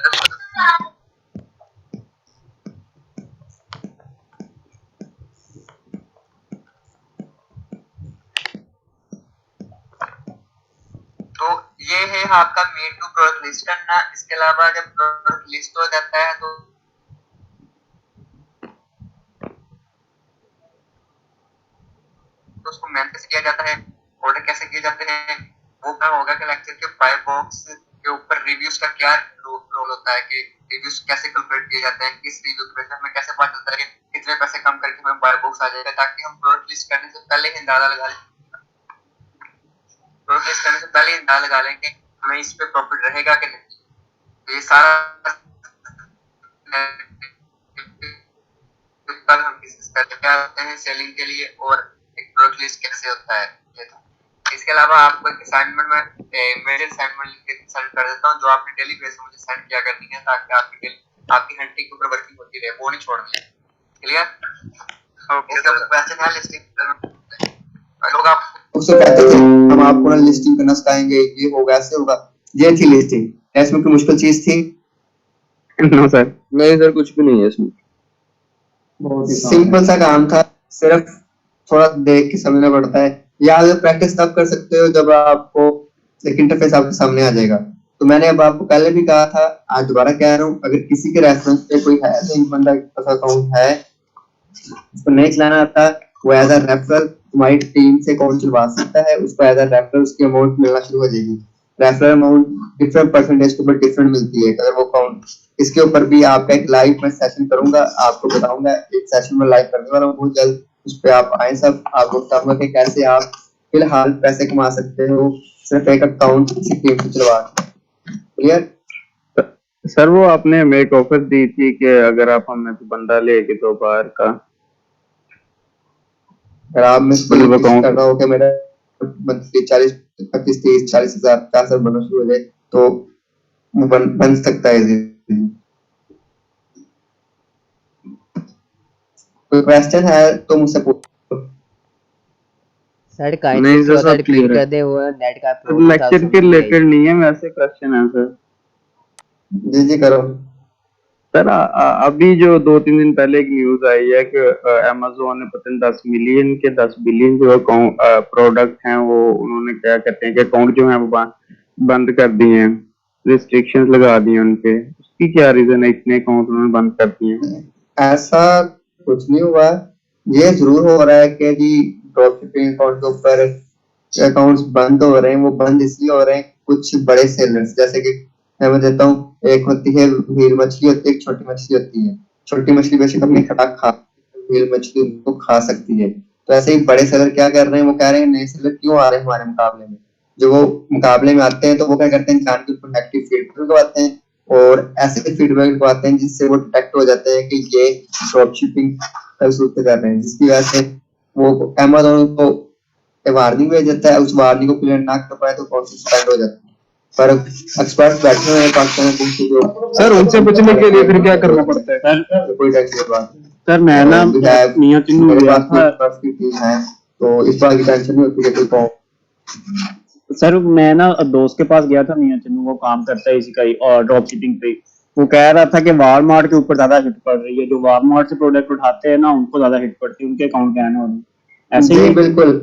तो ये है आपका मेड टू प्रोडक्ट लिस्ट करना। इसके अलावा जब प्रोडक्ट लिस्ट हो जाता है तो उसको मैन कैसे किया जाता है, ऑर्डर कैसे किए जाते हैं, वो क्या होगा कि लेक्चर के 5 बॉक्स के ऊपर रिव्यूज का क्या रोल होता है कि रिव्यूज कैसे कैलकुलेट किए जाते हैं, किस रिव्यू के बेसिस में कैसे पता चलता है कि कितने पैसे कम करके हमें 5 बॉक्स आ जाएगा, ताकि हम प्रोडक्ट लिस्ट करने से पहले ही अंदाजा लगा लें कि हमें इस पे प्रॉफिट रहेगा कि नहीं। तो ये सारा कल हम डिस्कस करते क्या होते हैं सेलिंग के लिए और एक प्रोडक्ट लिस्ट कैसे होता है ये था। इसके अलावा आपको एक असाइनमेंट में मेरे असाइनमेंट लिख के सेंड कर देता हूँ जो आपने डेली बेसिस पे मुझे सेंड किया करनी है, ताकि आपकी हंटिंग के ऊपर वर्किंग होती रहे, वो नहीं छोड़नी है। क्लियर? Okay sir. क्वेश्चन है लिस्टिंग लोग आप उससे कहते थे हम आपको ना लिस्टिंग करना सिखाएंगे, ये होगा ऐसे होगा, ये थी लिस्टिंग। इसमें कोई मुश्किल चीज थी? नो सर, नहीं सर कुछ भी नहीं है इसमें, बहुत ही सिंपल सा काम था, सिर्फ थोड़ा देख के समझना पड़ता है। या प्रैक्टिस तब कर सकते हो जब आपको एक इंटरफेस आपके सामने आ जाएगा। तो मैंने अब आपको पहले भी कहा था, आज दोबारा कह रहा हूँ, अगर किसी के रेफरेंस पे कोई है तो एक बंदा के पास अकाउंट है, उसको नहीं चलाना आता, वो एज अ रेफरल तुम्हारी टीम से अकाउंट चलवा सकता है, उसको एज अ रेफरल उसकी अमाउंट मिलना शुरू हो जाएगी। रेफरल अमाउंट डिफरेंट परसेंटेज के ऊपर डिफरेंट मिलती है अगर वो अकाउंट। इसके ऊपर भी आपका एक लाइव में सेशन करूंगा, आपको बताऊंगा, एक सेशन में लाइव करने वाला हूँ बहुत जल्द। उस पर आप आए, सब आपको बताऊंगा कि कैसे आप फिलहाल पैसे कमा सकते हो सिर्फ एक अकाउंट किसी टीम से चलवा के। क्लियर? सर वो आपने हमें एक ऑफर दी थी कि अगर आप हमें तो बंदा लेके तो बाहर का, अगर आप में मतलब कोशिश अकाउंट कर रहा हो कि मेरा मंथली 40 25 30 40,000 50,000 बनना शुरू हो जाए तो वो बन सकता है easily। कोई क्वेश्चन है तो मुझसे पूछो। सर काइंडली नहीं सर, थोड़ा सा सब रिपीट क्लियर है। कर दे, वो नेट का प्रॉब्लम था, लेक्चर समझ के नहीं आई। रिलेटेड नहीं है, वैसे क्वेश्चन है सर। जी जी करो। सर अभी जो 2-3 दिन पहले एक न्यूज आई है कि अमेज़न ने पता नहीं 10 मिलियन के 10 बिलियन जो प्रोडक्ट हैं वो उन्होंने क्या कहते हैं कि अकाउंट जो है वो बंद कर दिए हैं, रिस्ट्रिक्शंस लगा दी हैं उनपे। उसकी क्या रीजन है इतने अकाउंट उन्होंने बंद कर दिए हैं? ऐसा कुछ नहीं हुआ, ये जरूर हो रहा है कि जी ड्रॉपशिपिंग अकाउंट के ऊपर अकाउंट्स बंद हो रहे हैं। वो बंद इसलिए हो रहे हैं, कुछ बड़े सेलर्स, जैसे कि मैं देता हूँ, एक होती है व्हेल मछली, होती है एक छोटी मछली होती है। छोटी मछली बेशक अपनी खुराक खा, व्हेल मछली उनको खा सकती है। तो ऐसे ही बड़े सेलर क्या कर रहे हैं, वो कह रहे हैं नए सेलर क्यों आ रहे हैं हमारे मुकाबले में। जो वो मुकाबले में आते हैं तो वो क्या करते हैं, जान के उनको नेगेटिव फीडबैक लगवाते हैं और ऐसे फीडबैक लगवाते हैं जिससे वो डिटेक्ट हो जाते हैं कि ये ड्रॉप शिपिंग का यूज कर रहे हैं, जिसकी वजह से वो अमेज़न को वार्निंग भेज देता है। उस वार्निंग को क्लियर ना कर पाए तो अकाउंट सस्पेंड हो जाता है। पर एक्सपर्ट्स बैठे हुए हैं पाकिस्तान में जो सर उनसे बचने के लिए फिर क्या करना पड़ता है? सर कोई टेंशन की बात नहीं। सर मैं ना We have- मियाँ चिन्नू मेरे गया पास था। एक्सपर्ट्स की टीम है तो इस बात की टेंशन नहीं होती कि कोई सर मैं ना दोस्त के पास गया था, मियाँ चिन्नू, वो काम करता है इसी का ही और ड्रॉप शिपिंग पे। वो कह रहा था कि वालमार्ट के ऊपर ज्यादा हिट पड़ रही है, जो वालमार्ट से प्रोडक्ट उठाते हैं ना उनको ज्यादा हिट पड़ती है, उनके अकाउंट बैन हो रहे हैं। ऐसे जी ही बिल्कुल,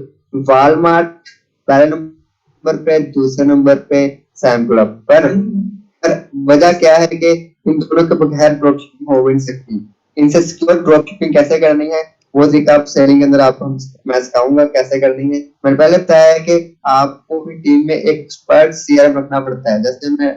वालमार्ट पहले नंबर पे, दूसरे नंबर पे सैम क्लब पर वजह क्या है कि इन दोनों के बगैर ड्रॉप शिपिंग हो भी नहीं सकती। इनसे सिक्योर ड्रॉप शिपिंग कैसे करनी है वो तरीका आप सेलिंग के अंदर आपको मैं सिखाऊंगा कैसे करनी है। मैंने पहले बताया है कि आपको भी टीम में एक एक्सपर्ट सीआरएम रखना पड़ता है। जैसे मैं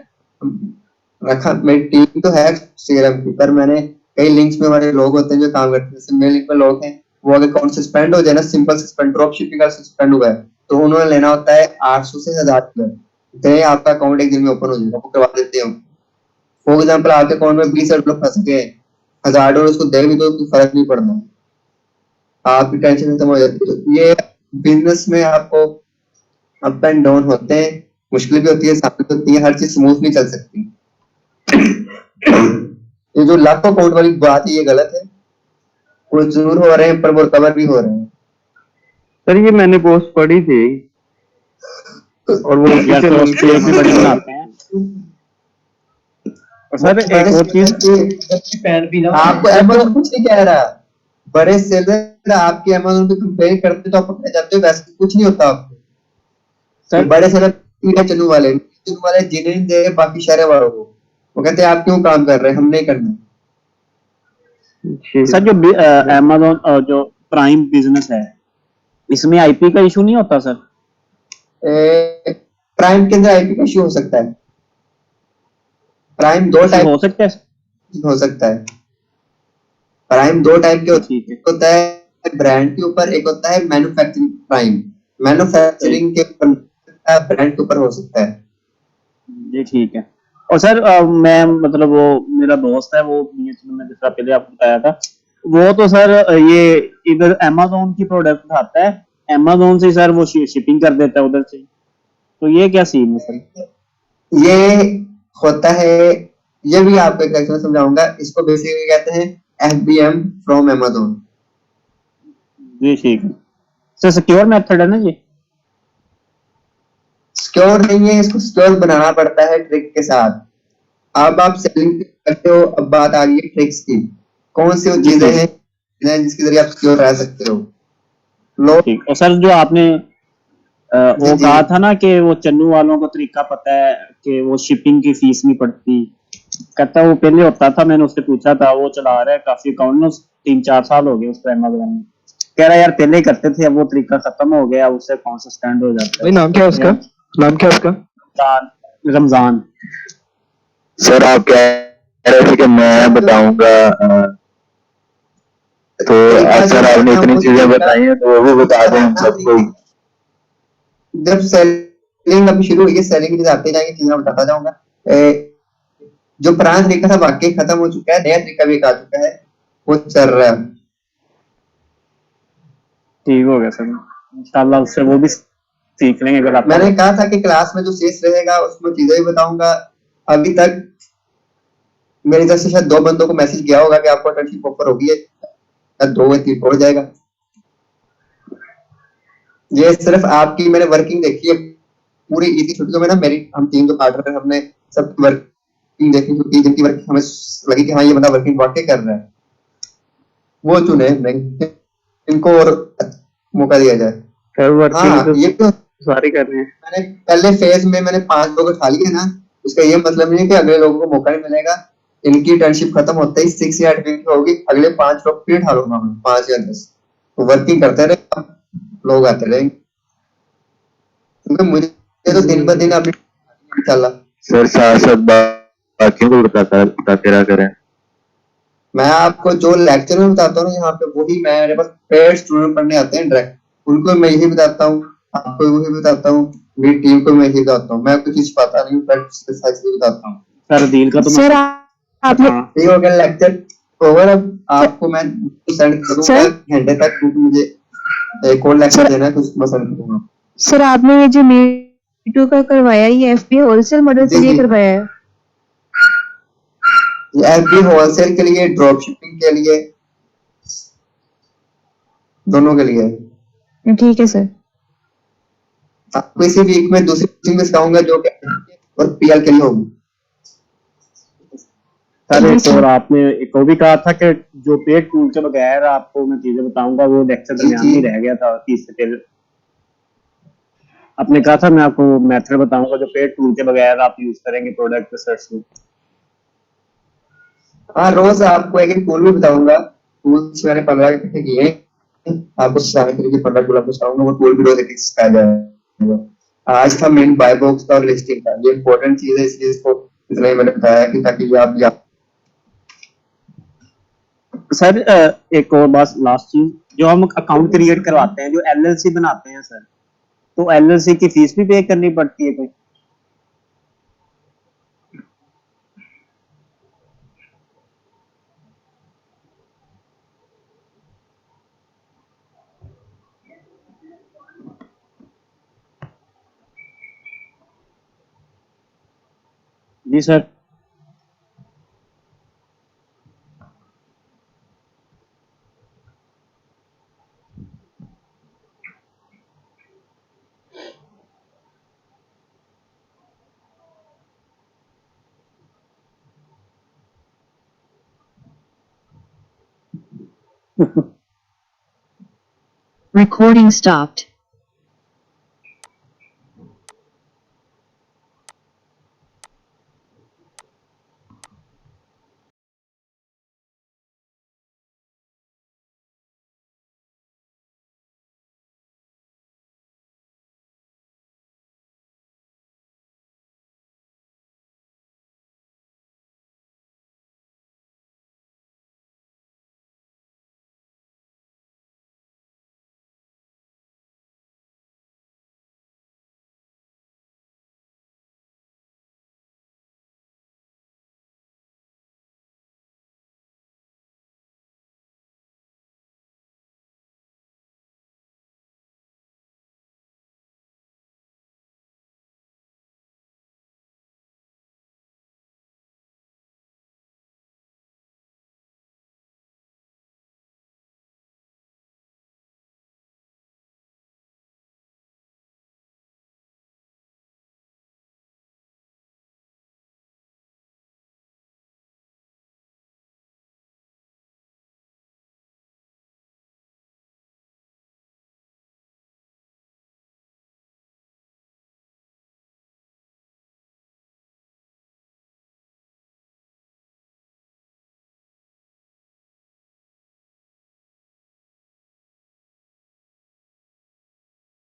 रखा, मेरी टीम तो है सीआरएम की, पर मैंने कई लिंक्स में हमारे लोग होते हैं जो काम करते हैं। जैसे मेरे लिंक में लोग हैं, वो अगर अकाउंट सस्पेंड हो जाए ना, सिंपल सस्पेंड, ड्रॉप शिपिंग का सस्पेंड हुआ है, तो उन्होंने लेना होता है 800 से 1000 इतने आपका अकाउंट एक दिन में ओपन हो जाएगा, वो करवा देते हैं। फॉर एग्जाम्पल आपके अकाउंट में 20,000 रुपये फंस गए, $1000 उसको दे भी दो, कोई फर्क नहीं पड़ना, आपकी टेंशन खत्म हो जाती है। तो ये बिजनेस में आपको अप एंड डाउन होते हैं, मुश्किल भी होती है, साबित होती है, हर चीज स्मूथ नहीं चल सकती। ये जो लाखों अकाउंट वाली बात है ये गलत है, कुछ जरूर हो रहे हैं पर वो कवर भी हो रहे हैं। सर ये मैंने पोस्ट पढ़ी थी और वो या ऑफिशियल तो उनके स्टेट भी बड़ी बनाते हैं। और सर एक और चीज, आपको अमेज़न कुछ नहीं कह रहा, बड़े सेलर आपके अमेज़न पे कंपेयर करते तो आप पकड़े जाते हो, वैसे कुछ नहीं होता आपको। सर बड़े सेलर चन्नू वाले जिन्हें नहीं दे रहे बाकी शहर वालों को, वो कहते हैं आप क्यों काम कर रहे हैं, हम नहीं करना। सर जो अमेज़न जो प्राइम बिजनेस है, इसमें आईपी का इशू नहीं होता सर? प्राइम के अंदर आईपी का इश्यू हो सकता है। प्राइम दो टाइप हो सकता है। हो सकता है। प्राइम दो टाइप के ठीक है। होता है, ब्रांड के ऊपर, एक होता है मैन्युफैक्चरिंग प्राइम। मैन्युफैक्चरिंग के ऊपर, ब्रांड के ऊपर हो सकता है। जी ठीक है। और सर मैं मतलब वो मेरा दोस्त है, वो मैं जिस तरह पहले आपको बताया था, वो तो सर ये इधर अमेज़न की प्रोडक्ट उठाता है, अमेज़न से सर वो शिपिंग कर देता है उधर से, तो ये क्या सीन है सर? ये होता है, ये भी आपको एक लेक्चर में समझाऊंगा। इसको बेसिकली कहते हैं FBM फ्रॉम अमेज़न। जी ठीक है सर, सिक्योर मेथड है ना ये? सिक्योर नहीं है, इसको सिक्योर बनाना पड़ता है ट्रिक के साथ। अब आप सेलिंग करते हो, अब बात आ गई ट्रिक्स की, कौन सी वो जी, चीजें ठीक। हैं जिसके जरिए आप सिक्योर रह सकते हो। लोग ठीक। और सर जो आपने वो जी। कहा था ना कि वो चन्नू वालों को तरीका पता है कि वो शिपिंग की फीस नहीं पड़ती। कहता वो पहले होता था, मैंने उससे पूछा था, वो चला रहा है काफी अकाउंट में, 3-4 साल हो गए उस पर अमेज़न में। कह रहा यार पहले ही करते थे, अब वो तरीका खत्म हो गया, उससे कौन सा स्टैंड हो जाता भाई नाम क्या है उसका? नाम क्या है उसका? है। रमजान। सर आप कह रहे थे कि मैं बताऊंगा, तो सर आपने इतनी चीजें बताई हैं तो वो भी बता दें हम सबको। जब सेलिंग अभी शुरू हुई है, सेलिंग की आते जाएंगे चीजें मैं बताता जाऊंगा। जो पुराना तरीका था वाकई खत्म हो चुका है, नया तरीका भी एक आ चुका है, वो चल रहा है। ठीक हो गया सर, इंशाल्लाह उससे वो भी सीख लेंगे अगर आप। मैंने कहा था कि क्लास में जो शेष रहेगा उसमें चीजें भी बताऊंगा। अभी तक मेरी तरफ से शायद 2 बंदों को मैसेज गया होगा कि आपको इंटर्नशिप ऑफर होगी है, या 2 या 3 हो जाएगा। ये सिर्फ आपकी मैंने वर्किंग देखी है पूरी इसी छुट्टियों में ना, मेरी हम टीम जो पार्टनर है हमने सब वर्किंग देखी, क्योंकि जिनकी वर्किंग हमें लगी कि हाँ ये बंदा वर्किंग वाकई कर रहा है, वो चुने नहीं, इनको और मौका दिया जाए। सर वर्किंग हाँ तो ये तो सारी कर रहे हैं। मैंने पहले फेज में मैंने 5 लोग उठा लिए ना, उसका ये मतलब नहीं है कि अगले लोगों को मौका नहीं मिलेगा। इनकी इंटर्नशिप खत्म होते ही 6 या 8 वीक होगी, अगले 5 लोग फिर उठा लूंगा मैं, 5 या 10, तो वर्किंग करते रहे, लोग आते रहेंगे, क्योंकि मुझे तो दिन ब दिन अभी इंशाल्लाह। सर साथ साथ बाकियों को बताते रहा करें। मैं आपको जो लेक्चर में बताता हूँ ना यहाँ पे, वही मैं, मेरे पास पेड स्टूडेंट पढ़ने आते हैं डायरेक्ट, उनको मैं यही बताता हूँ, आपको वही बताता हूँ, मेरी टीम को मैं यही बताता हूँ, मैं कुछ चीज पता नहीं प्रैक्टिस सच बताता हूँ। सर डील का तो सर आपने ठीक हो गया लेक्चर ओवर। अब आपको मैं सेंड करूंगा घंटे तक, क्योंकि मुझे एक और लेक्चर देना है, तो उसको मैं सेंड करूंगा। सर आपने ये जो मीटू का करवाया, ये एफबीए होलसेल मॉडल से लिए करवाया है? ये एफबी होलसेल के लिए, ड्रॉप शिपिंग के लिए, दोनों के लिए है। ठीक है सर। आपको इसी वीक में दूसरी कोचिंग में सिखाऊंगा जो कि और पीएल के लिए होगी। सर एक और आपने एक और भी कहा था कि जो पेड टूल के बगैर आपको मैं चीजें बताऊंगा, वो लेक्चर दरमियान में रह गया था 30 से पहले। आपने कहा था मैं आपको मेथड बताऊंगा जो पेड टूल के बगैर आप यूज करेंगे प्रोडक्ट रिसर्च में। हाँ रोज आपको एक एक टूल भी बताऊंगा, टूल्स मैंने 15 इकट्ठे किए हैं, आपको सिखाने के लिए 15 टूल आपको सिखाऊंगा, वो टूल भी रोज एक एक सिखाया जाएगा। आज था मेन बाय बॉक्स का और लिस्टिंग का, ये इंपॉर्टेंट चीज है, इसलिए इसको इतना ही मैंने बताया कि ताकि ये आप सर एक और बात, लास्ट चीज, जो हम अकाउंट क्रिएट करवाते हैं, जो एलएलसी बनाते हैं सर, तो एलएलसी की फीस भी पे करनी पड़ती है कोई? जी सर। Recording stopped.